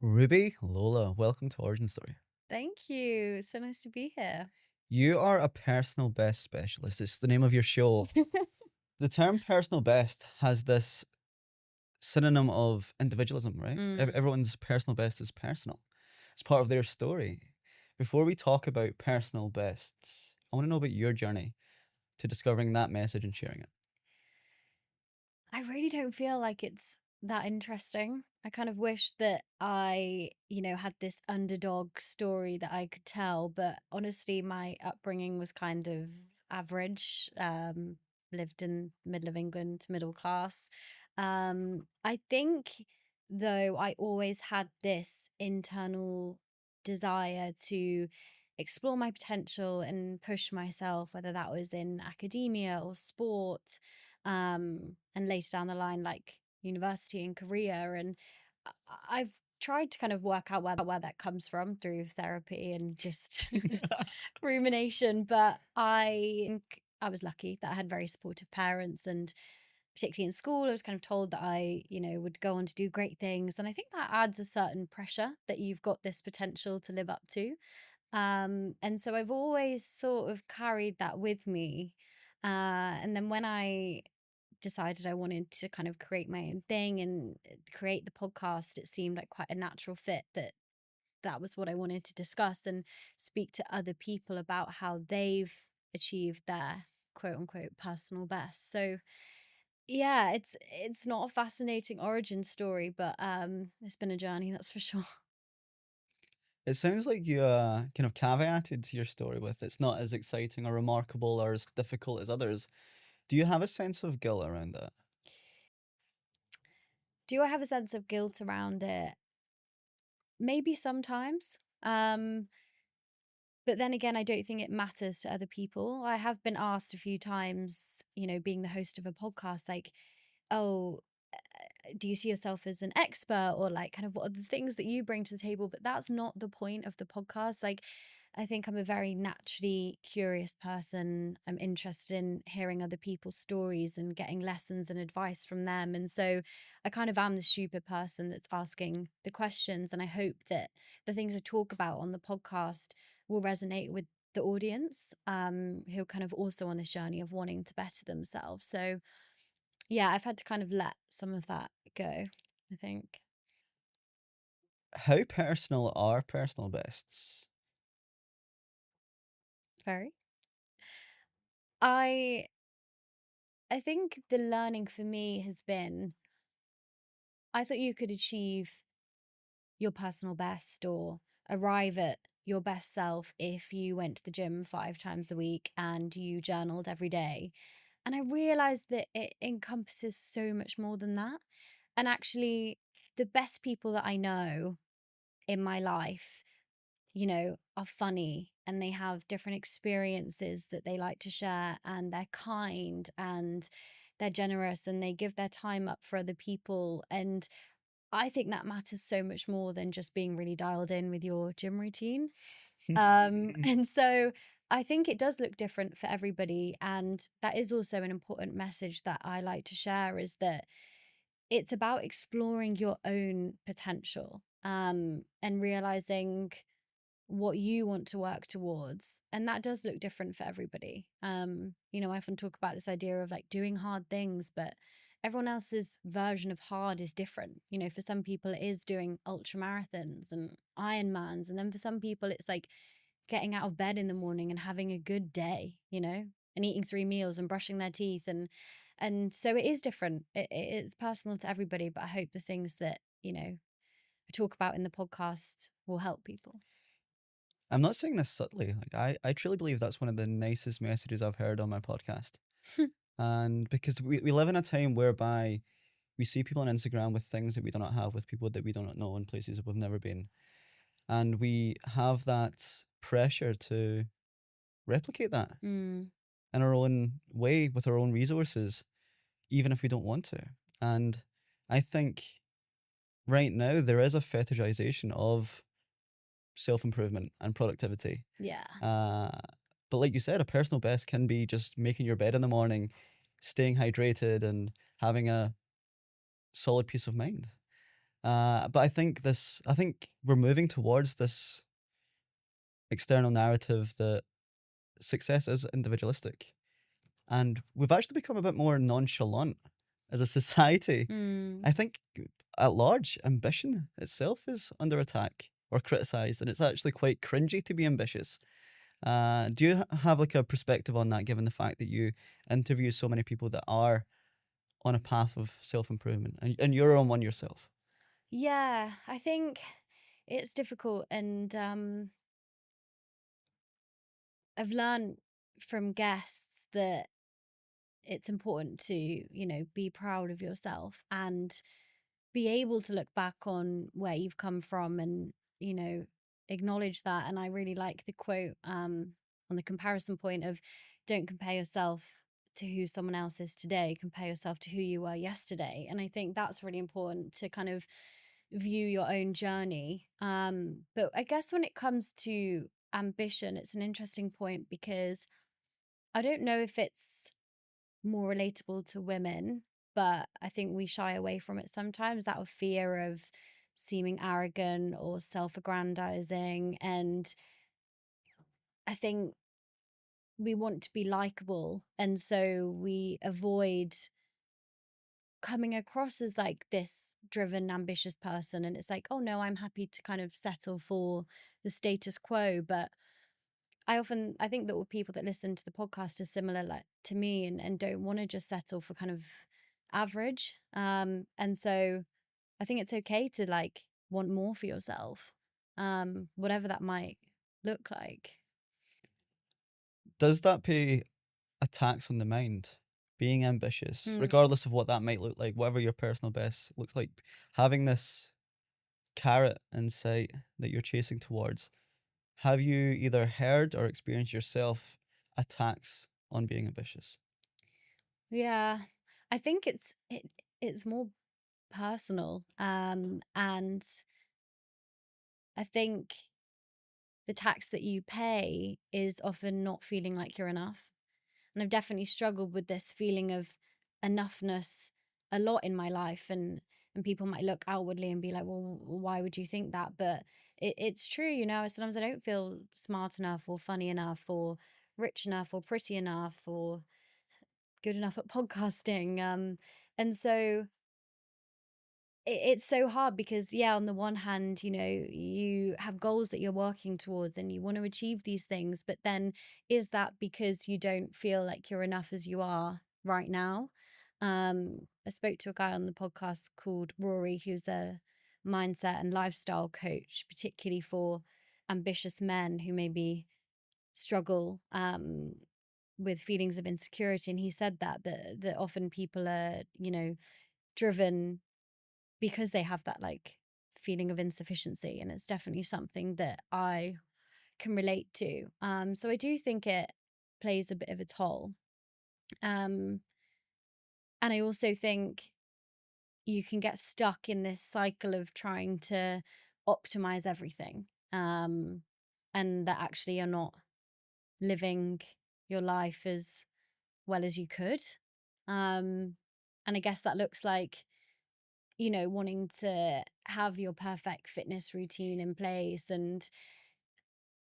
Ruby Lola, welcome to Origin Story. Thank you. So nice to be here. You are a personal best specialist. It's the name of your show. The term personal best has this synonym of individualism, right? Mm. Everyone's personal best is personal. It's part of their story. Before we talk about personal bests, I want to know about your journey to discovering that message and sharing it. I really don't feel like it's that interesting. I kind of wish that I had this underdog story that I could tell, but honestly, my upbringing was kind of average. Lived in middle of England, middle class. I think though I always had this internal desire to explore my potential and push myself, whether that was in academia or sport, and later down the line, like university and career. And I've tried to kind of work out where that comes from through therapy and just rumination. But I think I was lucky that I had very supportive parents, and particularly in school, I was kind of told that I would go on to do great things. And I think that adds a certain pressure that you've got this potential to live up to. And so I've always sort of carried that with me. And then when I decided I wanted to kind of create my own thing and create the podcast, it seemed like quite a natural fit that that was what I wanted to discuss and speak to other people about how they've achieved their quote unquote personal best. So yeah, it's not a fascinating origin story, but it's been a journey, that's for sure. It sounds like you kind of caveated to your story with it's not as exciting or remarkable or as difficult as others. Do you have a sense of guilt around that? Do I have a sense of guilt around it? Maybe sometimes. But then again, I don't think it matters to other people. I have been asked a few times, being the host of a podcast, like, oh, do you see yourself as an expert, or like kind of what are the things that you bring to the table? But that's not the point of the podcast. Like, I think I'm a very naturally curious person. I'm interested in hearing other people's stories and getting lessons and advice from them. And so I kind of am the stupid person that's asking the questions. And I hope that the things I talk about on the podcast will resonate with the audience, who are kind of also on this journey of wanting to better themselves. So yeah, I've had to kind of let some of that go, I think. How personal are personal bests? Very. I I think the learning for me has been I thought you could achieve your personal best or arrive at your best self if you went to the gym 5 times a week and you journaled every day. And I realized that it encompasses so much more than that. And actually, the best people that I know in my life, are funny and they have different experiences that they like to share, and they're kind and they're generous and they give their time up for other people. And I think that matters so much more than just being really dialed in with your gym routine. And so I think it does look different for everybody. And that is also an important message that I like to share, is that it's about exploring your own potential, and realizing what you want to work towards. And that does look different for everybody. I often talk about this idea of like doing hard things, but everyone else's version of hard is different. For some people, it is doing ultra marathons and Ironmans. And then for some people, it's like getting out of bed in the morning and having a good day, and eating 3 meals and brushing their teeth. And so it is different. It's personal to everybody, but I hope the things that I talk about in the podcast will help people. I'm not saying this subtly. Like I truly believe that's one of the nicest messages I've heard on my podcast. And because we live in a time whereby we see people on Instagram with things that we do not have, with people that we do not know in places that we've never been. And we have that pressure to replicate that Mm. in our own way with our own resources, even if we don't want to. And I think right now there is a fetishization of self improvement and productivity. Yeah. Uh, but like you said, a personal best can be just making your bed in the morning, staying hydrated, and having a solid peace of mind. But I think we're moving towards this external narrative that success is individualistic. And we've actually become a bit more nonchalant as a society. Mm. I think at large, ambition itself is under attack or criticized, and it's actually quite cringy to be ambitious. Do you have like a perspective on that, given the fact that you interview so many people that are on a path of self improvement, and you're on one yourself? Yeah, I think it's difficult, and I've learned from guests that it's important to, be proud of yourself and be able to look back on where you've come from and, you know, acknowledge that. And I really like the quote on the comparison point of don't compare yourself to who someone else is today, compare yourself to who you were yesterday. And I think that's really important to kind of view your own journey. But I guess when it comes to ambition, it's an interesting point because I don't know if it's more relatable to women, but I think we shy away from it sometimes out of fear of seeming arrogant or self aggrandizing. And I think we want to be likable. And so we avoid coming across as like this driven, ambitious person. And it's like, oh no, I'm happy to kind of settle for the status quo. But I think that with people that listen to the podcast are similar like to me and don't want to just settle for kind of average. And so I think it's okay to like want more for yourself, whatever that might look like. Does that pay a tax on the mind? Being ambitious, Mm. regardless of what that might look like, whatever your personal best looks like, having this carrot in sight that you're chasing towards, have you either heard or experienced yourself attacks on being ambitious? Yeah, I think it's more personal, and I think the tax that you pay is often not feeling like you're enough. And I've definitely struggled with this feeling of enoughness a lot in my life. And people might look outwardly and be like, well, why would you think that? But it's true, sometimes I don't feel smart enough or funny enough or rich enough or pretty enough or good enough at podcasting. And so it's so hard because yeah, on the one hand, you have goals that you're working towards and you want to achieve these things, but then is that because you don't feel like you're enough as you are right now? I spoke to a guy on the podcast called Rory, who's a mindset and lifestyle coach, particularly for ambitious men who maybe struggle with feelings of insecurity. And he said that often people are, driven because they have that like feeling of insufficiency, and it's definitely something that I can relate to. So I do think it plays a bit of a toll. um and I also think you can get stuck in this cycle of trying to optimize everything, um and that actually you're not living your life as well as you could. And I guess that looks like wanting to have your perfect fitness routine in place and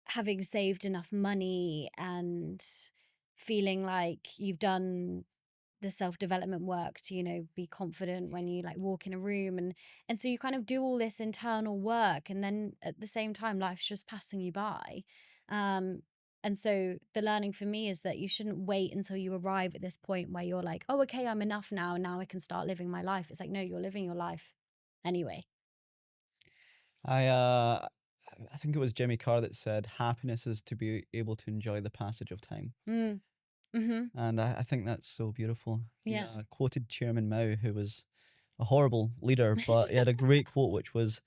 having saved enough money and feeling like you've done the self-development work to be confident when you like walk in a room, and so you kind of do all this internal work, and then at the same time life's just passing you by. um and so the learning for me is that you shouldn't wait until you arrive at this point where you're like, oh okay, I'm enough now and now I can start living my life. It's like, no, you're living your life anyway. I think it was Jimmy Carr that said happiness is to be able to enjoy the passage of time. Mm. Mm-hmm. And I think that's so beautiful. He Yeah. quoted Chairman Mao, who was a horrible leader, but he had a great quote, which was,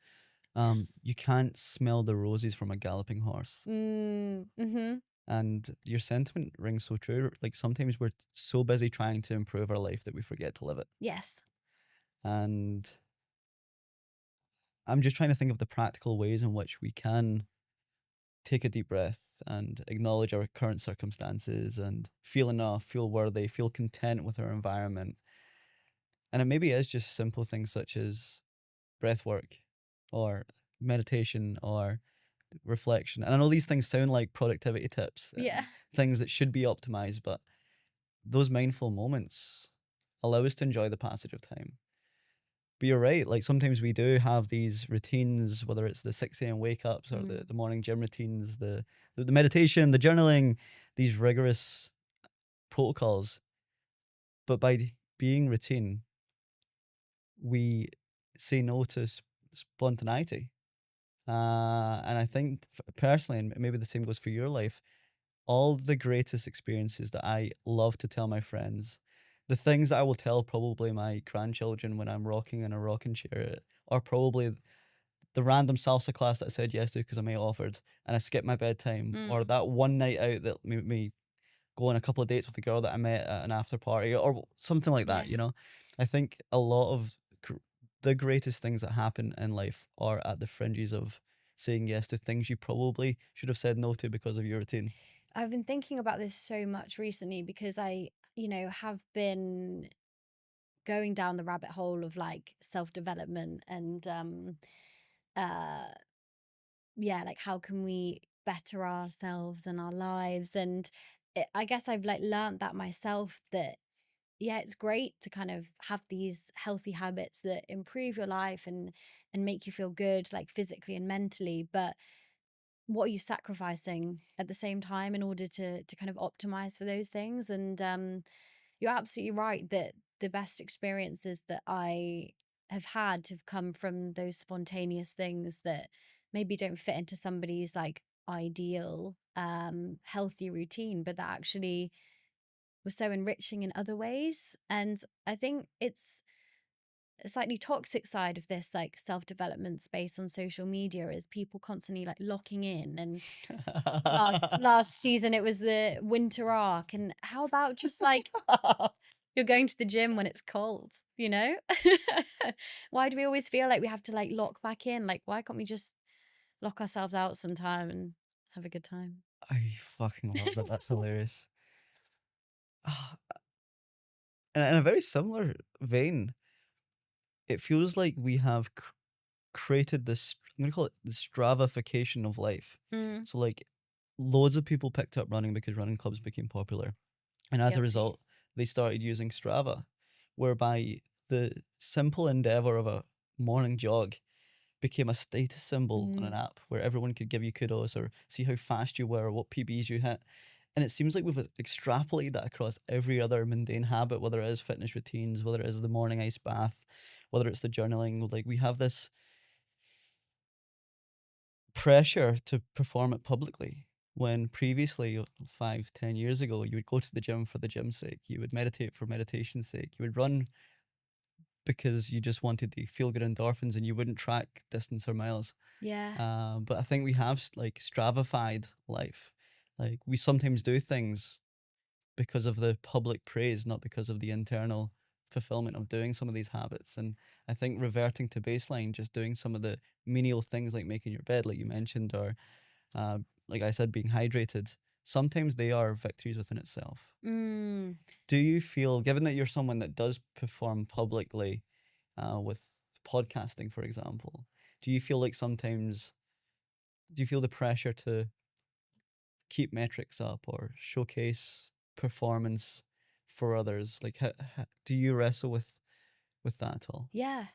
"You can't smell the roses from a galloping horse." Mm-hmm. And your sentiment rings so true. Like sometimes we're so busy trying to improve our life that we forget to live it. Yes. And I'm just trying to think of the practical ways in which we can take a deep breath and acknowledge our current circumstances and feel enough, feel worthy, feel content with our environment. And it maybe is just simple things such as breath work or meditation or reflection. And I know these things sound like productivity tips Yeah. and things that should be optimized, but those mindful moments allow us to enjoy the passage of time. But you're right, like sometimes we do have these routines, whether it's the 6 a.m. wake ups or Mm. the morning gym routines, the meditation, the journaling, these rigorous protocols. But by being routine, we say no to spontaneity. And I think personally, and maybe the same goes for your life, all the greatest experiences that I love to tell my friends, the things that I will tell probably my grandchildren when I'm rocking in a rocking chair, are probably the random salsa class that I said yes to because I may have offered and I skipped my bedtime, or Mm. that one night out that made me go on a couple of dates with a girl that I met at an after party, or something like Yeah. that, you know? I think a lot of the greatest things that happen in life are at the fringes of saying yes to things you probably should have said no to because of your routine. I've been thinking about this so much recently because I, have been going down the rabbit hole of like self-development and uh yeah, like how can we better ourselves and our lives, and I guess I've like learned that myself, that yeah, it's great to kind of have these healthy habits that improve your life and make you feel good like physically and mentally, but what are you sacrificing at the same time in order to kind of optimize for those things? And you're absolutely right that the best experiences that I have had have come from those spontaneous things that maybe don't fit into somebody's like ideal healthy routine, but that actually was so enriching in other ways. And I think it's a slightly toxic side of this like self-development space on social media is people constantly like locking in, and last season it was the winter arc, and how about just like you're going to the gym when it's cold, you know? Why do we always feel like we have to like lock back in? Like, why can't we just lock ourselves out sometime and have a good time? I fucking love that. That's hilarious. Ah, and in a very similar vein, it feels like we have created this, I'm going to call it the stratification of life. Mm, So, like, loads of people picked up running because running clubs became popular. And as a guilty. result, they started using Strava, whereby the simple endeavor of a morning jog became a status symbol on an Mm, app where everyone could give you kudos or see how fast you were or what PBs you hit. And it seems like we've extrapolated that across every other mundane habit, whether it is fitness routines, whether it is the morning ice bath, whether it's the journaling. Like, we have this pressure to perform it publicly. When previously, 5, 10 years ago, you would go to the gym for the gym's sake, you would meditate for meditation's sake, you would run because you just wanted to feel good endorphins and you wouldn't track distance or miles. yeah. But I think we have like stratified life. Like, we sometimes do things because of the public praise, not because of the internal fulfillment of doing some of these habits. And I think reverting to baseline, just doing some of the menial things like making your bed, like you mentioned, or uh, like I said, being hydrated, sometimes they are victories within itself. Mm, Do you feel, given that you're someone that does perform publicly with podcasting, for example, do you feel like sometimes, do you feel the pressure to keep metrics up or showcase performance for others? Like, do you wrestle with that at all? yeah,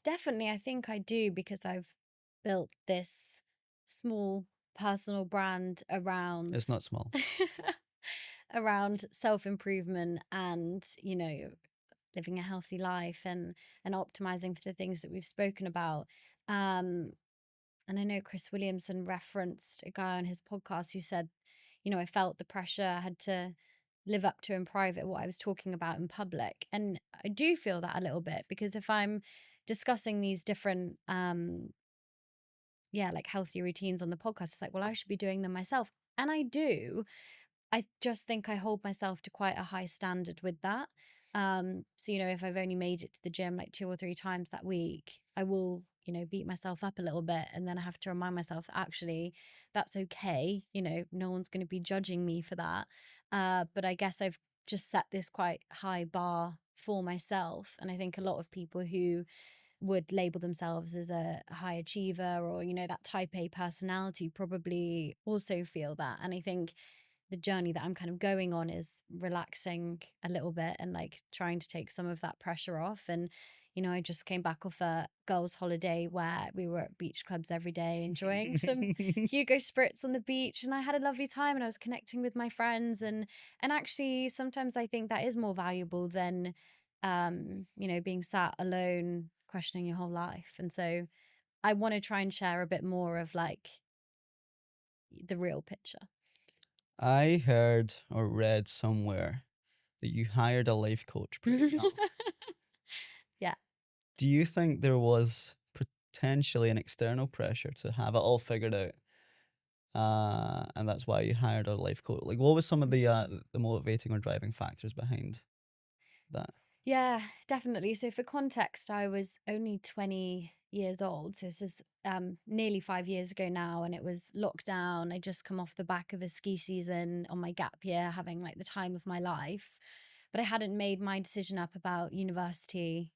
definitely. I think I do because I've built this small personal brand around It's not small. around self-improvement and, living a healthy life and optimizing for the things that we've spoken about. Um and I know Chris Williamson referenced a guy on his podcast who said, I felt the pressure I had to live up to in private what I was talking about in public. And I do feel that a little bit because if I'm discussing these different yeah, like healthy routines on the podcast, it's like, well, I should be doing them myself. And I do. I just think I hold myself to quite a high standard with that. So, if I've only made it to the gym like 2 or 3 times that week, I will, beat myself up a little bit. And then I have to remind myself that actually that's okay. No one's going to be judging me for that. But I guess I've just set this quite high bar for myself. And I think a lot of people who would label themselves as a high achiever or, that type A personality probably also feel that. And I think the journey that I'm kind of going on is relaxing a little bit and like trying to take some of that pressure off. And, I just came back off a girls' holiday where we were at beach clubs every day, enjoying some Hugo Spritz on the beach, and I had a lovely time and I was connecting with my friends. And actually sometimes I think that is more valuable than being sat alone questioning your whole life. And so I want to try and share a bit more of like the real picture. I heard or read somewhere that you hired a life coach pretty young. Yeah. Do you think there was potentially an external pressure to have it all figured out? And that's why you hired a life coach. Like, what was some of the motivating or driving factors behind that? Yeah, definitely. So for context, I was only 20 years old. So this is nearly 5 years ago now, and it was lockdown. I just come off the back of a ski season on my gap year, having like the time of my life. But I hadn't made my decision up about university.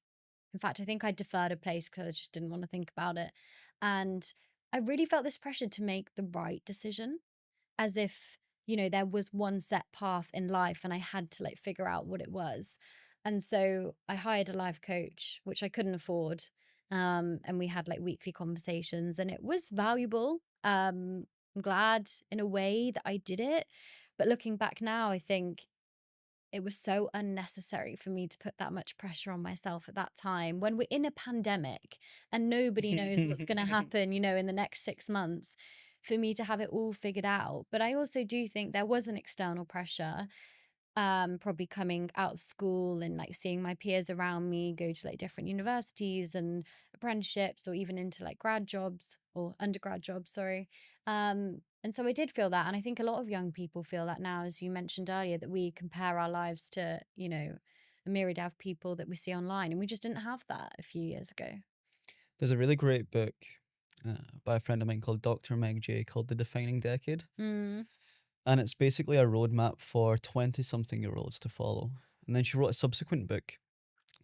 In fact, I think I deferred a place because I just didn't want to think about it. And I really felt this pressure to make the right decision, as if, there was one set path in life and I had to like figure out what it was. And so I hired a life coach, which I couldn't afford. And we had like weekly conversations, and it was valuable. I'm glad in a way that I did it. But looking back now, I think it was so unnecessary for me to put that much pressure on myself at that time when we're in a pandemic and nobody knows what's going to happen, in the next 6 months, for me to have it all figured out. But I also do think there was an external pressure, probably coming out of school and like seeing my peers around me go to like different universities and apprenticeships or even into like grad jobs or undergrad jobs, sorry. And so I did feel that. And I think a lot of young people feel that now, as you mentioned earlier, that we compare our lives to, a myriad of people that we see online. And we just didn't have that a few years ago. There's a really great book by a friend of mine called Dr. Meg J called The Defining Decade. Mm. And it's basically a roadmap for 20 something year olds to follow. And then she wrote a subsequent book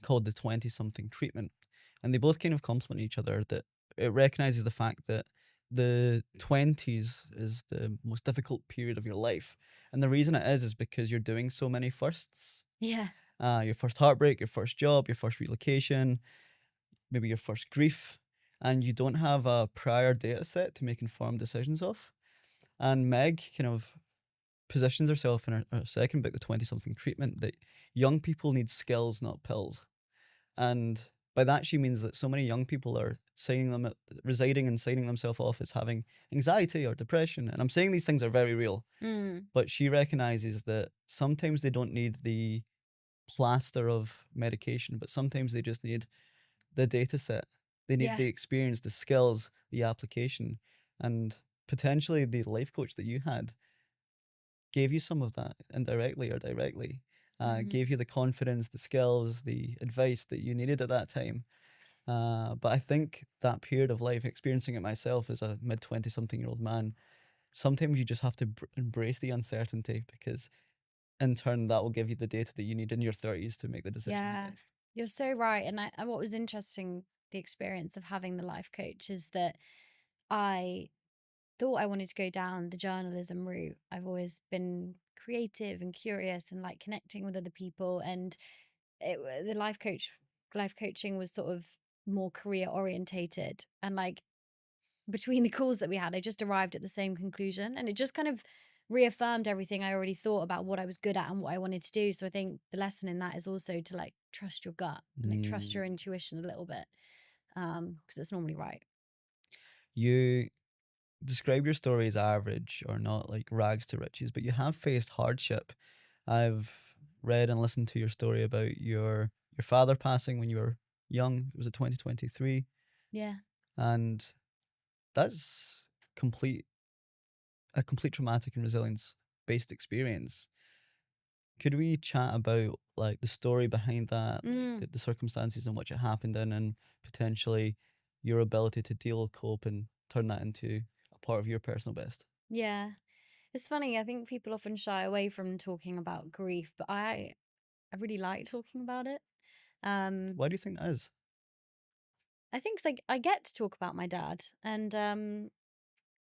called The 20 something Treatment. And they both kind of complement each other, that it recognizes the fact that the 20s is the most difficult period of your life. And the reason it is because you're doing so many firsts. Yeah. Your first heartbreak, your first job, your first relocation, maybe your first grief, and you don't have a prior data set to make informed decisions of. And Meg kind of positions herself in her second book, The 20 something Treatment, that young people need skills, not pills. And by that, she means that so many young people are residing and signing themselves off as having anxiety or depression. And I'm saying these things are very real, Mm. but she recognizes that sometimes they don't need the plaster of medication, but sometimes they just need the data set. They need Yeah. the experience, the skills, the application. And potentially the life coach that you had gave you some of that indirectly or directly, Mhm. gave you the confidence, the skills, the advice that you needed at that time. But I think that period of life, experiencing it myself as a mid 20 something year old man, sometimes you just have to embrace the uncertainty, because in turn that will give you the data that you need in your 30s to make the decisions Yeah, next. you're so right. And what was interesting, the experience of having the life coach, is that I thought I wanted to go down the journalism route. I've always been creative and curious and like connecting with other people. And the life coaching was sort of more career orientated. And like between the calls that we had, I just arrived at the same conclusion, and it just kind of reaffirmed everything I already thought about what I was good at and what I wanted to do. So I think the lesson in that is also to like trust your gut and like trust Mm. your intuition a little bit, because it's normally right. You describe your story as average or not like rags to riches, but you have faced hardship. I've read and listened to your story about your father passing when you were young. Was it 2023? Yeah. And that's complete a complete traumatic and resilience based experience. Could we chat about like the story behind that, like Mm, the circumstances in which it happened in, and potentially your ability to deal, cope, and turn that into a part of your personal best? yeah. It's funny. I think people often shy away from talking about grief, but I really like talking about it. Um, Why do you think that is? I think it's like I get to talk about my dad, and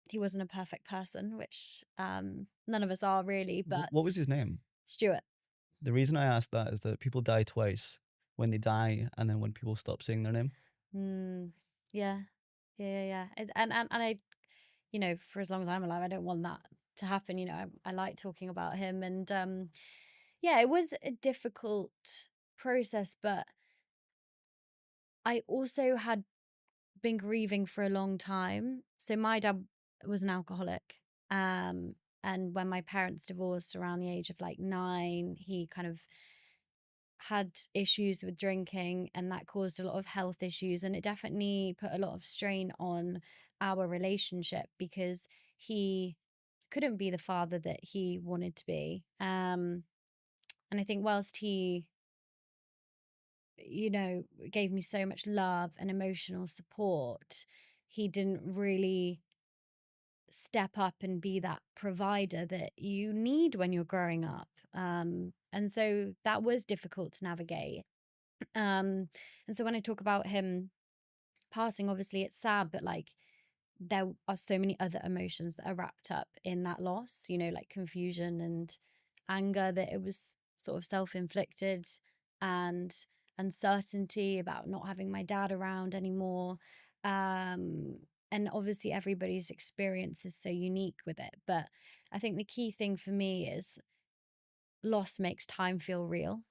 he wasn't a perfect person, which none of us are really, but What was his name? Stuart. The reason I asked that is that people die twice, when they die and then when people stop saying their name. Mm, yeah, yeah. And I, for as long as I'm alive, I don't want that to happen. I like talking about him, and yeah, it was a difficult process, but I also had been grieving for a long time. So my dad was an alcoholic. Um, and when my parents divorced around the age of like 9, he kind of had issues with drinking, and that caused a lot of health issues. And it definitely put a lot of strain on our relationship because he couldn't be the father that he wanted to be. And I think whilst he, gave me so much love and emotional support, he didn't really step up and be that provider that you need when you're growing up. And so that was difficult to navigate. And so when I talk about him passing, obviously it's sad, but like there are so many other emotions that are wrapped up in that loss, like confusion and anger that it was sort of self-inflicted, and uncertainty about not having my dad around anymore. Um, and obviously everybody's experience is so unique with it. But I think the key thing for me is loss makes time feel real.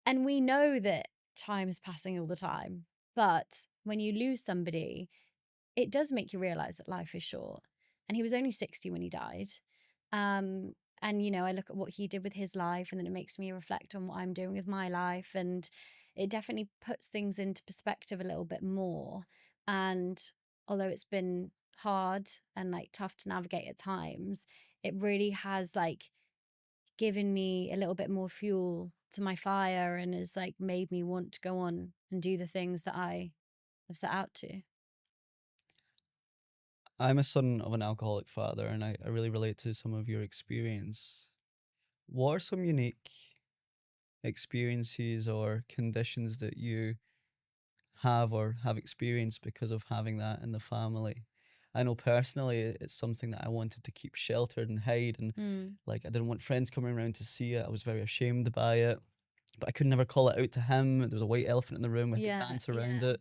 And we know that time is passing all the time. But when you lose somebody, it does make you realize that life is short. And he was only 60 when he died. Um, and, I look at what he did with his life, and then it makes me reflect on what I'm doing with my life. And it definitely puts things into perspective a little bit more. And although it's been hard and like tough to navigate at times, it really has like given me a little bit more fuel to my fire, and has like made me want to go on and do the things that I have set out to. I'm a son of an alcoholic father, and I really relate to some of your experience. What are some unique experiences or conditions that you have or have experienced because of having that in the family? I know personally it's something that I wanted to keep sheltered and hide, and Mm. like I didn't want friends coming around to see it. I was very ashamed by it, but I could never call it out to him. There was a white elephant in the room. We had to Yeah, dance around yeah. it,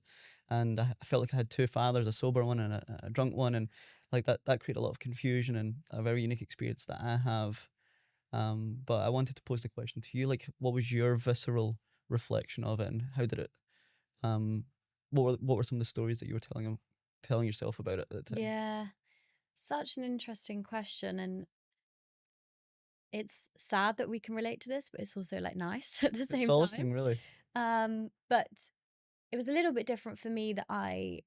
and I felt like I had two fathers, a sober one and a drunk one, and like that created a lot of confusion and a very unique experience that I have. But I wanted to pose the question to you, like, what was your visceral reflection of it, and how did it? Um, what were some of the stories that you were telling yourself about it at the time? Yeah. Such an interesting question. And it's sad that we can relate to this, but it's also like nice at the It's same time. solacing, really. But it was a little bit different for me that I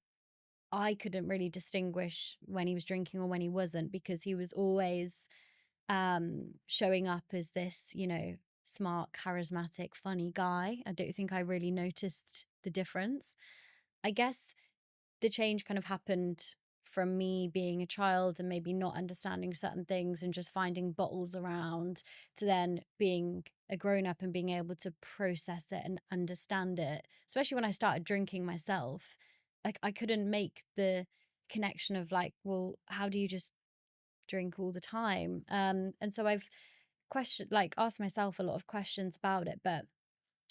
couldn't really distinguish when he was drinking or when he wasn't, because he was always showing up as this, smart, charismatic, funny guy. I don't think I really noticed the difference. I guess the change kind of happened from me being a child and maybe not understanding certain things and just finding bottles around, to then being a grown up and being able to process it and understand it, especially when I started drinking myself. Like I couldn't make the connection of like, well, how do you just drink all the time? And so I've asked myself a lot of questions about it. But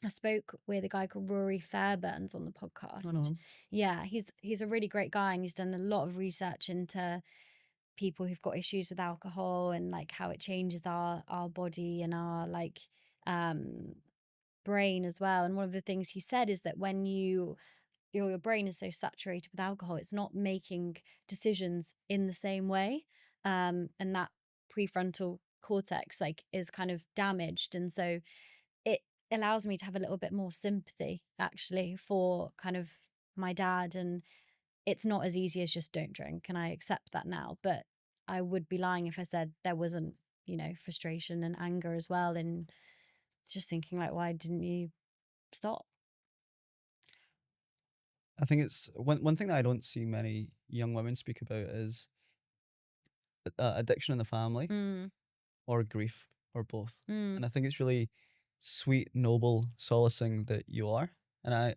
I spoke with a guy called Rory Fairburns on the I know podcast. him. Yeah, he's a really great guy, and he's done a lot of research into people who've got issues with alcohol and like how it changes our body and our like um brain as well. And one of the things he said is that when your brain is so saturated with alcohol, it's not making decisions in the same way. And that prefrontal cortex like is kind of damaged. And so it allows me to have a little bit more sympathy actually for kind of my dad. And it's not as easy as just don't drink. And I accept that now. But I would be lying if I said there wasn't, frustration and anger as well. And just thinking like, why didn't you stop? I think it's one thing that I don't see many young women speak about is addiction in the family, Mm, or grief, or both. mm, And I think it's really sweet, noble, solacing that you are. And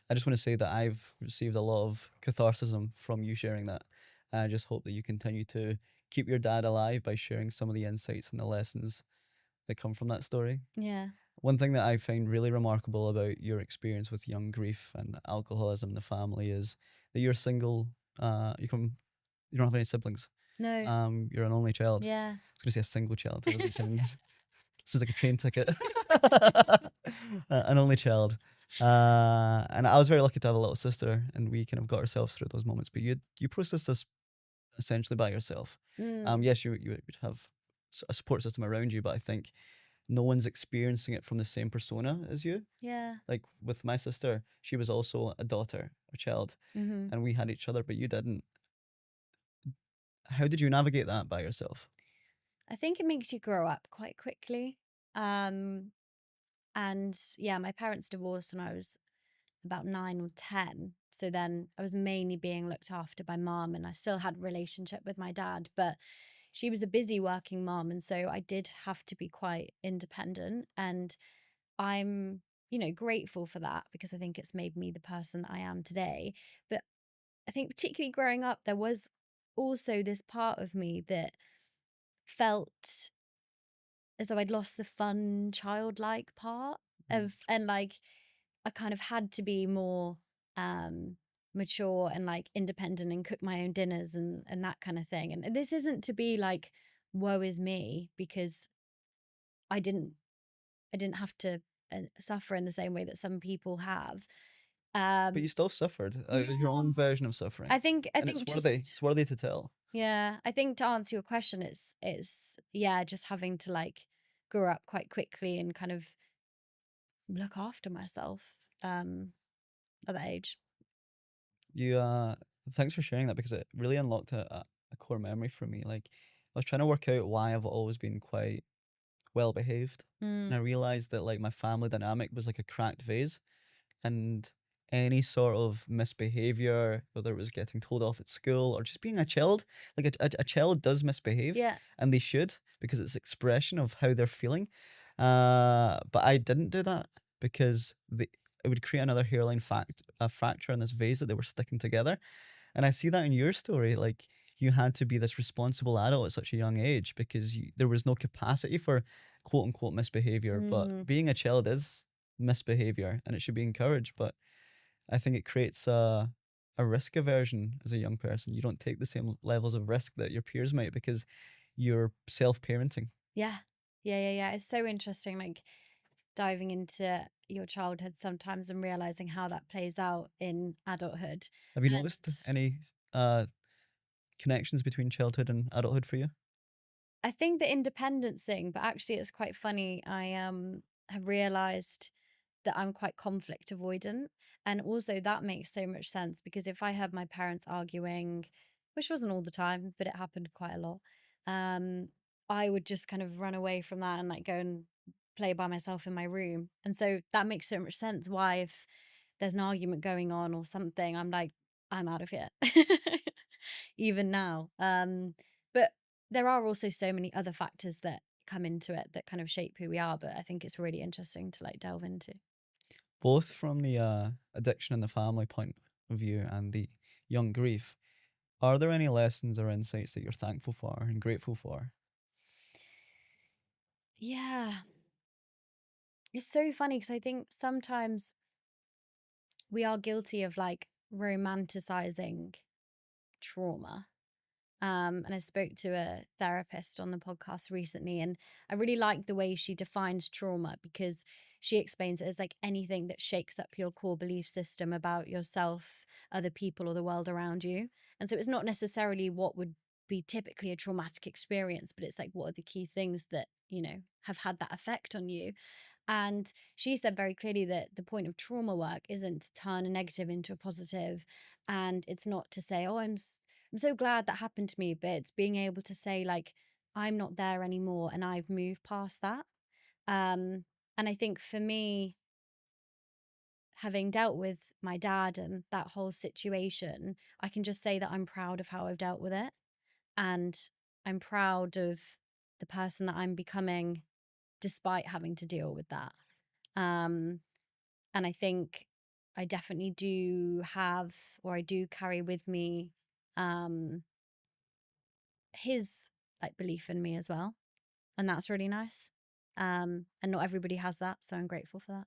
I just want to say that I've received a lot of catharsism from you sharing that. And I just hope that you continue to keep your dad alive by sharing some of the insights and the lessons that come from that story. Yeah. One thing that I find really remarkable about your experience with young grief and alcoholism in the family is that you're single. You don't have any siblings. No. You're an only child. Yeah. I was going to say a single child. That doesn't sound. This is like a train ticket. An only child. And I was very lucky to have a little sister, and we kind of got ourselves through those moments. But you processed this essentially by yourself. Mm. Yes, you would have a support system around you, but I think no one's experiencing it from the same persona as you. Yeah. Like with my sister, she was also a daughter, a child, Mm-hmm. and we had each other, but you didn't. How did you navigate that by yourself? I think it makes you grow up quite quickly. Um, and yeah, my parents divorced when I was about 9 or 10. So then I was mainly being looked after by mom, and I still had a relationship with my dad, but she was a busy working mom. And so I did have to be quite independent. And I'm, grateful for that because I think it's made me the person that I am today. But I think, particularly growing up, there was also this part of me that felt as though I'd lost the fun, childlike part Mm. and like I kind of had to be more um mature and like independent and cook my own dinners and that kind of thing. And this isn't to be like woe is me because I didn't I didn't have to suffer in the same way that some people have. But Um you still suffered. Your yeah. own version of suffering, I and it's think worthy. just It's worthy to tell. yeah, I think to answer your question, it's yeah, just having to like grow up quite quickly and kind of look after myself at that age. You thanks for sharing that because it really unlocked a core memory for me. Like I was trying to work out why I've always been quite well behaved, and I Mm, realized that like my family dynamic was like a cracked vase, and any sort of misbehavior, whether it was getting told off at school or just being a child, like a child does misbehave, yeah, and they should because it's expression of how they're feeling. But I didn't do that because it would create another hairline a fracture in this vase that they were sticking together. And I see that in your story, like you had to be this responsible adult at such a young age because there was no capacity for quote unquote misbehavior. But mm, being a child is misbehavior and it should be encouraged. But I think it creates a risk aversion as a young person. You don't take the same levels of risk that your peers might because you're self parenting. yeah, yeah. It's so interesting, like diving into your childhood sometimes and realizing how that plays out in adulthood. Have you And noticed any uh, connections between childhood and adulthood for you? I think the independence thing, but actually it's quite funny. I have realized that I'm quite conflict avoidant. And also that makes so much sense because if I heard my parents arguing, which wasn't all the time, but it happened quite a lot, um, I would just kind of run away from that and like go and play by myself in my room. And so that makes so much sense why if there's an argument going on or something, I'm like, I'm out of here. Even now. But there are also so many other factors that come into it that kind of shape who we are. But I think it's really interesting to like delve into. Both from the addiction and the family point of view and the young grief, are there any lessons or insights that you're thankful for and grateful for? Yeah. It's so funny because I think sometimes we are guilty of like romanticizing trauma. And I spoke to a therapist on the podcast recently, and I really liked the way she defines trauma because she explains it as like anything that shakes up your core belief system about yourself, other people, or the world around you. And so it's not necessarily what would be typically a traumatic experience, but it's like what are the key things that, have had that effect on you. And she said very clearly that the point of trauma work isn't to turn a negative into a positive, and it's not to say, "Oh, I'm so glad that happened to me," but it's being able to say like, "I'm not there anymore, and I've moved past that." Um, and I think for me, having dealt with my dad and that whole situation, I can just say that I'm proud of how I've dealt with it, and I'm proud of the person that I'm becoming despite having to deal with that. Um, and I think I definitely do have, or I do carry with me, um, his like belief in me as well. And that's really nice. And not everybody has that. So I'm grateful for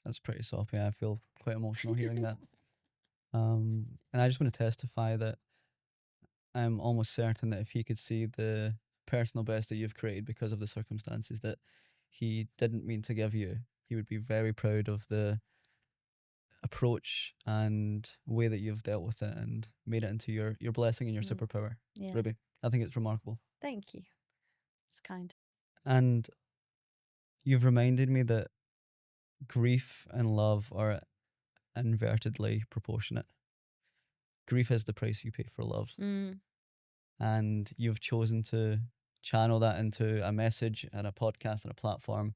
That's pretty soppy. I feel quite emotional hearing that. that. And I just want to testify that I'm almost certain that if he could see the personal best that you've created because of the circumstances that he didn't mean to give you, he would be very proud of the approach and way that you've dealt with it and made it into your blessing and your Mm, superpower. yeah. Ruby, I think it's remarkable. Thank you. It's kind. And you've reminded me that grief and love are invertedly proportionate. Grief is the price you pay for love. Mm, And you've chosen to channel that into a message and a podcast and a platform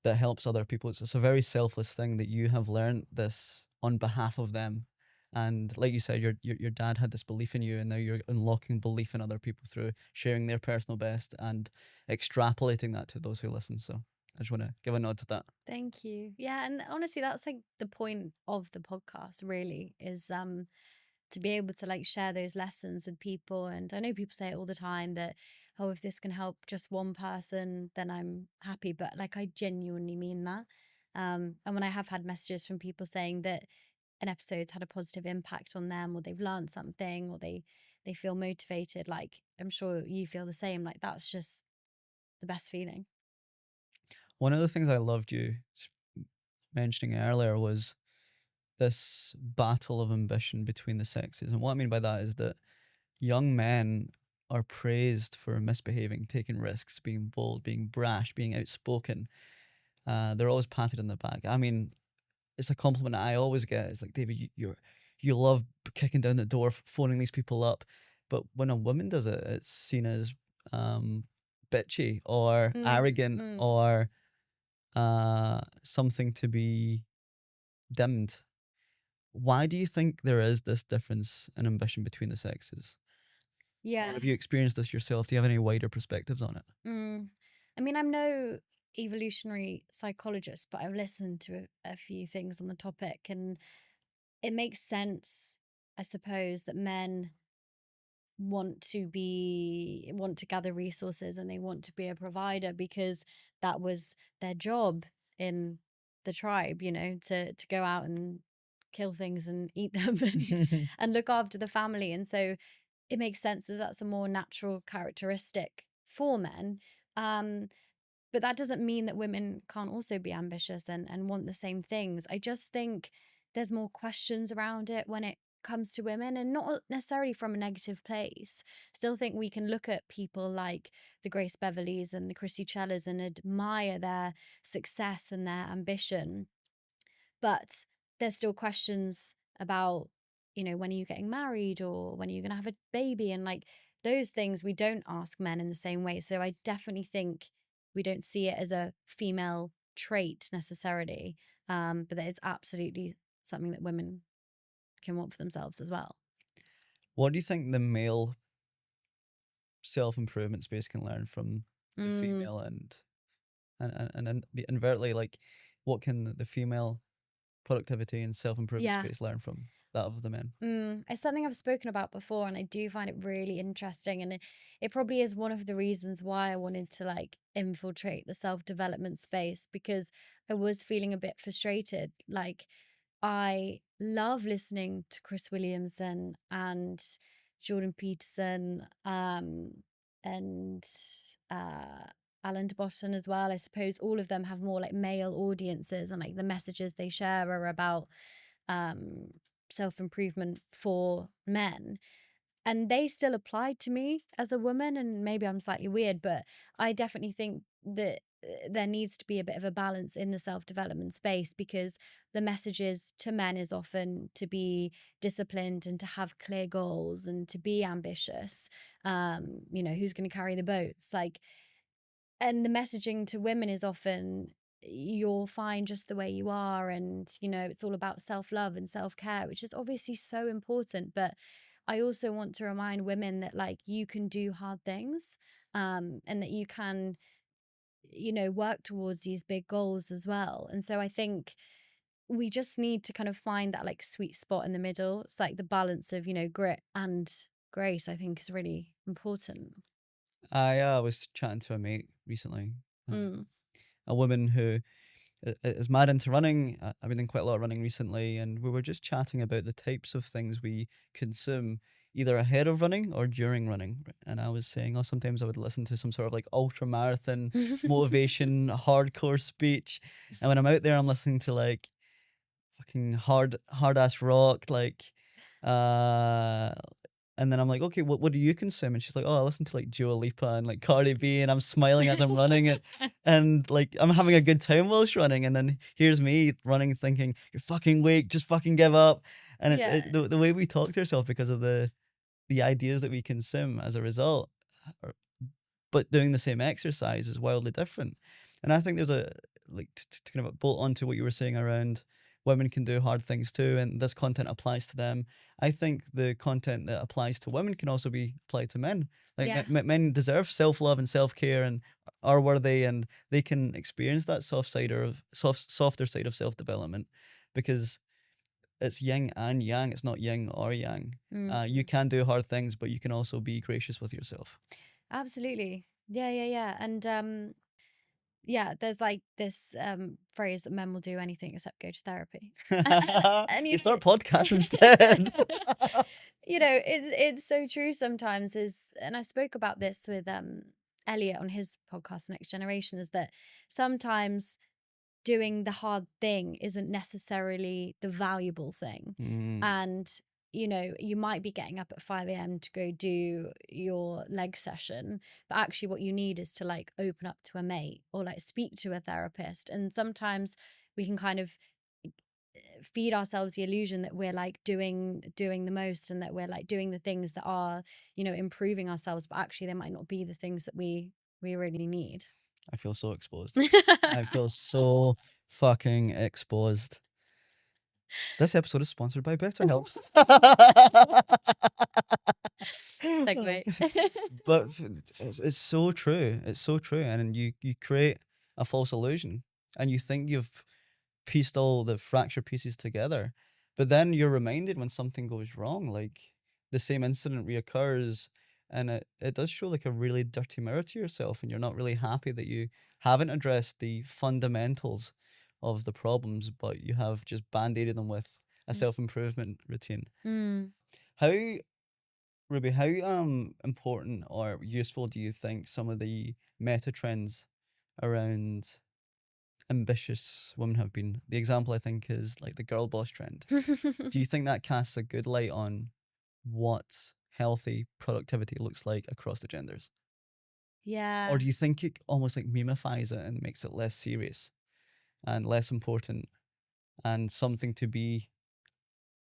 that helps other people. It's a very selfless thing that you have learned this on behalf of them. And like you said, your dad had this belief in you, and now you're unlocking belief in other people through sharing their personal best and extrapolating that to those who listen. So I just want to give a nod to that. thank you. Yeah, and honestly, that's like the point of the podcast. Really, is to be able to like share those lessons with people. And I know people say it all the time that, oh, if this can help just one person, then I'm happy. But like, I genuinely mean that. And when I have had messages from people saying that an episode's had a positive impact on them, or they've learned something, or they feel motivated, like I'm sure you feel the same. Like that's just the best feeling. One of the things I loved you mentioning earlier was this battle of ambition between the sexes. And what I mean by that is that young men are praised for misbehaving, taking risks, being bold, being brash, being outspoken. They're always patted on the back. I mean, it's a compliment I always get. It's like, David, you love kicking down the door, phoning these people up. But when a woman does it, it's seen as bitchy or arrogant Mm. or something to be dimmed. Why do you think there is this difference in ambition between the sexes? Yeah. Or have you experienced this yourself? Do you have any wider perspectives on it? I mean, I'm no evolutionary psychologist, but I've listened to a few things on the topic, and it makes sense, I suppose, that men want to gather resources and they want to be a provider because that was their job in the tribe, to go out and kill things and eat them and look after the family. And so it makes sense as that's a more natural characteristic for men. But that doesn't mean that women can't also be ambitious and want the same things. I just think there's more questions around it when it comes to women, and not necessarily from a negative place. Still think we can look at people like the Grace Beverleys and the Christy Chellas and admire their success and their ambition. But there's still questions about, when are you getting married, or when are you going to have a baby? And like those things we don't ask men in the same way. So I definitely think we don't see it as a female trait necessarily, but that it's absolutely something that women can want for themselves as well. What do you think the male self improvement space can learn from the Mm, female and the invertly, like what can the female productivity and self improvement yeah. space learn from that of the men? It's something I've spoken about before, and I do find it really interesting. And it probably is one of the reasons why I wanted to like infiltrate the self development space, because I was feeling a bit frustrated. Like, I love listening to Chris Williamson and Jordan Peterson, and uh, Alan de Botton as well. I suppose all of them have more like male audiences, and like the messages they share are about um, self improvement for men. And they still apply to me as a woman. And maybe I'm slightly weird, but I definitely think that there needs to be a bit of a balance in the self development space, because the messages to men is often to be disciplined and to have clear goals and to be ambitious. Who's going to carry the boats? Like, and the messaging to women is often, you're fine just the way you are, and it's all about self-love and self-care, which is obviously so important. But I also want to remind women that like you can do hard things, and that you can work towards these big goals as well. And so I think we just need to kind of find that like sweet spot in the middle. It's like the balance of, grit and grace, I think, is really important. I was chatting to a mate recently, Mm. a woman who is mad into running. I've been doing quite a lot of running recently, and we were just chatting about the types of things we consume either ahead of running or during running. And I was saying, oh, sometimes I would listen to some sort of like ultra marathon motivation, hardcore speech, and when I'm out there, I'm listening to like fucking hard ass rock, like uh and then I'm like, okay, what do you consume? And she's like, oh, I listen to like Dua Lipa and like Cardi B, and I'm smiling as I'm running it, and like I'm having a good time whilst running. And then here's me running, thinking, you're fucking weak, just fucking give up. And Yeah. the way we talk to ourselves because of the ideas that we consume as a result, but doing the same exercise is wildly different. And I think there's a like to kind of bolt onto what you were saying around women can do hard things too, and this content applies to them. I think the content that applies to women can also be applied to men. Like Yeah. men deserve self love and self care and are worthy, and they can experience that softer side of self development, because it's yin and yang. It's not yin or yang. Mm. You can do hard things, but you can also be gracious with yourself. Absolutely. Yeah, yeah, yeah. And yeah, there's like this phrase that men will do anything except go to therapy. And You start podcasts instead. it's so true sometimes is, and I spoke about this with Elliot on his podcast Next Generation, is that sometimes doing the hard thing isn't necessarily the valuable thing. Mm, And, you might be getting up at 5 a.m. to go do your leg session, but actually what you need is to like open up to a mate or like speak to a therapist. And sometimes we can kind of feed ourselves the illusion that we're like doing the most and that we're like doing the things that are, improving ourselves, but actually they might not be the things that we really need. I feel so exposed. I feel so fucking exposed. This episode is sponsored by BetterHelp. Segue. But it's so true. It's so true. And you create a false illusion, and you think you've pieced all the fractured pieces together. But then you're reminded when something goes wrong, like the same incident reoccurs, and it does show like a really dirty mirror to yourself, and you're not really happy that you haven't addressed the fundamentals of the problems, but you have just band-aided them with a self-improvement routine. Mm. How, Ruby, how important or useful do you think some of the meta trends around ambitious women have been? The example I think is like the girl boss trend. Do you think that casts a good light on what healthy productivity looks like across the genders? Or Yeah. do you think it almost like memifies it and makes it less serious and less important and something to be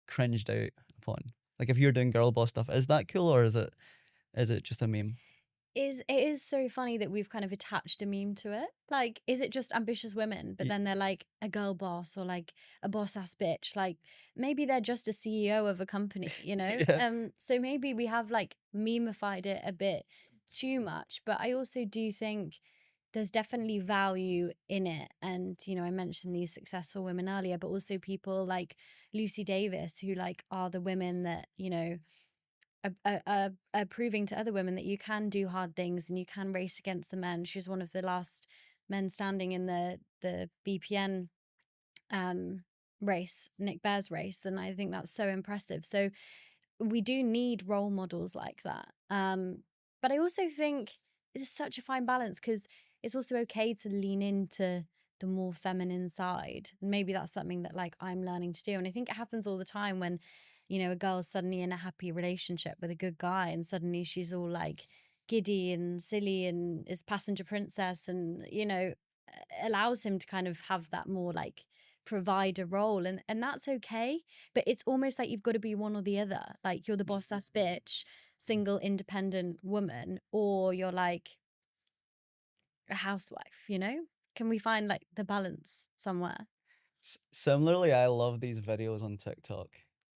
cringed out upon? Like if you're doing girl boss stuff, is that cool, or is it just a meme? It is so funny that we've kind of attached a meme to it. Like, is it just ambitious women, but Y- then they're like a girl boss or like a boss ass bitch? Like maybe they're just a CEO of a company, you know? yeah. So maybe we have like memeified it a bit too much. But I also do think there's definitely value in it. And, I mentioned these successful women earlier, but also people like Lucy Davis, who like are the women that, are proving to other women that you can do hard things and you can race against the men. She was one of the last men standing in the BPN um, race, Nick Bear's race, and I think that's so impressive. So we do need role models like that. But I also think it's such a fine balance because it's also okay to lean into the more feminine side. And maybe that's something that like I'm learning to do. And I think it happens all the time when, a girl's suddenly in a happy relationship with a good guy and suddenly she's all like giddy and silly and is passenger princess and, allows him to kind of have that more like provider role and that's okay, but it's almost like you've got to be one or the other. Like you're the boss ass bitch, single independent woman, or you're like a housewife, you know? Can we find like the balance somewhere? Similarly, I love these videos on TikTok.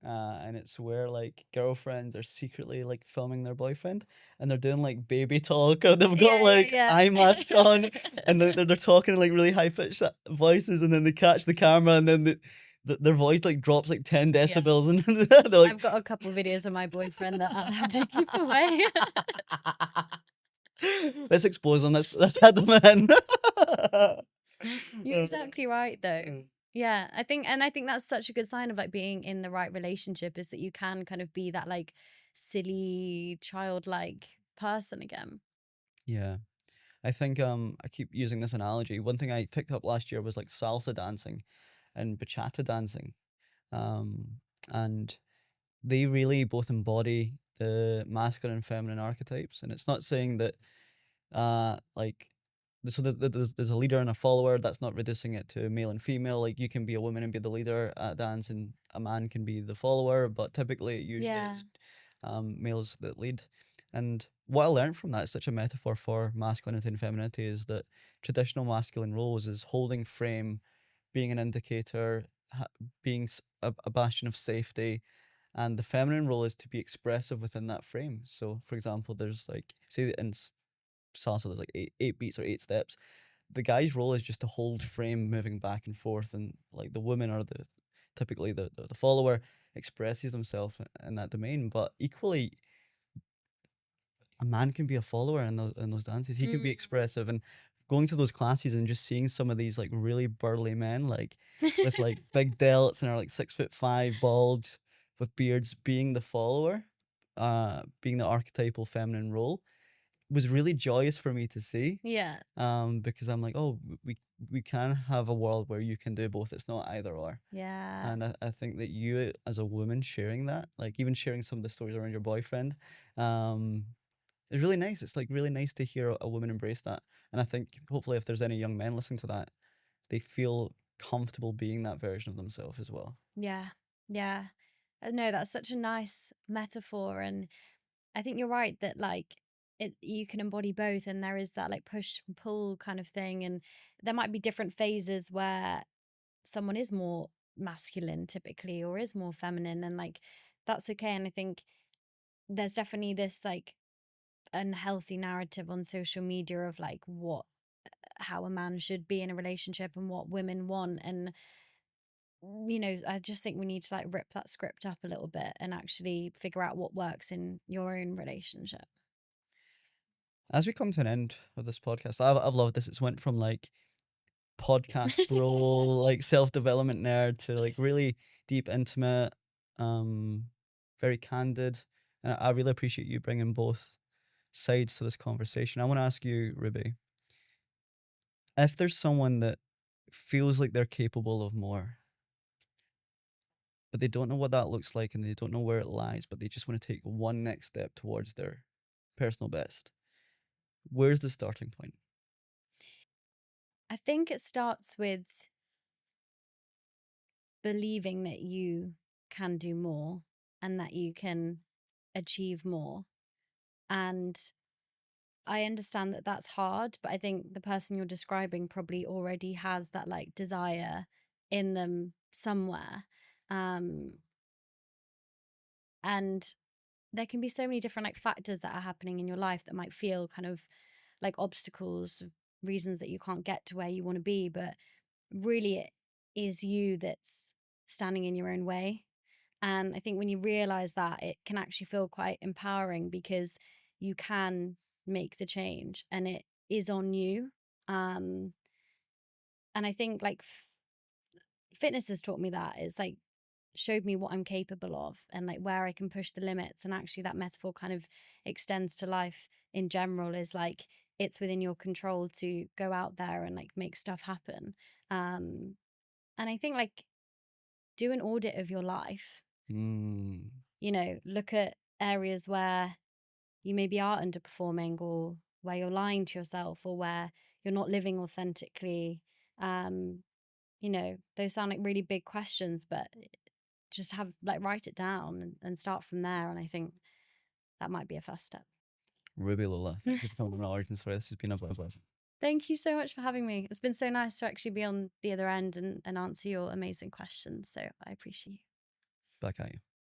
And it's where like girlfriends are secretly like filming their boyfriend, and they're doing like baby talk, or they've got Yeah, like yeah, eye masks on, yeah. and they're talking in like really high pitched voices, and then they catch the camera, and then their voice like drops like 10 Yeah. decibels, and they're like, I've got a couple videos of my boyfriend that I'll have to keep away. let's expose them. Let's add them in. You're exactly right, though. Yeah, I think that's such a good sign of like being in the right relationship is that you can kind of be that like silly, childlike person again. Yeah. I think I keep using this analogy. One thing I picked up last year was like salsa dancing and bachata dancing. Um, and they really both embody the masculine and feminine archetypes. And it's not saying that like so there's a leader and a follower. That's not reducing it to male and female. Like you can be a woman and be the leader at dance, and a man can be the follower, but typically usually Yeah. it's males that lead. And what I learned from that, such a metaphor for masculinity and femininity, is that traditional masculine roles is holding frame, being an indicator, being a bastion of safety, and the feminine role is to be expressive within that frame. So, for example, there's like say in salsa, there's like eight beats or eight steps. The guy's role is just to hold frame, moving back and forth, and like the women are the typically the follower expresses themselves in that domain. But equally, a man can be a follower in those dances. He can be expressive, and going to those classes and just seeing some of these like really burly men, like with like big delts and are like 6'5", bald, with beards, being the follower, being the archetypal feminine role, was really joyous for me to see. Yeah. Because I'm like, oh, we can have a world where you can do both. It's not either or. Yeah. And I think that you as a woman sharing that, like even sharing some of the stories around your boyfriend, um, is really nice. It's like really nice to hear a woman embrace that. And I think hopefully if there's any young men listening to that, they feel comfortable being that version of themselves as well. Yeah. Yeah. No, that's such a nice metaphor. And I think you're right that like you can embody both and there is that like push and pull kind of thing. And there might be different phases where someone is more masculine typically or is more feminine and like that's okay. And I think there's definitely this like unhealthy narrative on social media of like what how a man should be in a relationship and what women want and I just think we need to like rip that script up a little bit and actually figure out what works in your own relationship. As we come to an end of this podcast, I've loved this. It's went from like podcast bro, like self development nerd to like really deep, intimate, um, very candid. And I really appreciate you bringing both sides to this conversation. I want to ask you, Ruby, if there's someone that feels like they're capable of more, but they don't know what that looks like and they don't know where it lies, but they just want to take one next step towards their personal best, where's the starting point? I think it starts with believing that you can do more and that you can achieve more. And I understand that that's hard, but I think the person you're describing probably already has that like desire in them somewhere. Um, and there can be so many different like factors that are happening in your life that might feel kind of like obstacles, reasons that you can't get to where you want to be, but really it is you that's standing in your own way. And I think when you realize that, it can actually feel quite empowering because you can make the change and it is on you. Um, and I think like fitness has taught me that. It's like showed me what I'm capable of and like where I can push the limits. And actually, that metaphor kind of extends to life in general is like it's within your control to go out there and like make stuff happen. Um, and I think like do an audit of your life, Mm. look at areas where you maybe are underperforming or where you're lying to yourself or where you're not living authentically. Um, those sound like really big questions, but just have like write it down and start from there. And I think that might be a first step. Ruby Lola, thank you for coming on my origin story. This has been a blessing. Thank you so much for having me. It's been so nice to actually be on the other end and answer your amazing questions. So I appreciate you. Back at you.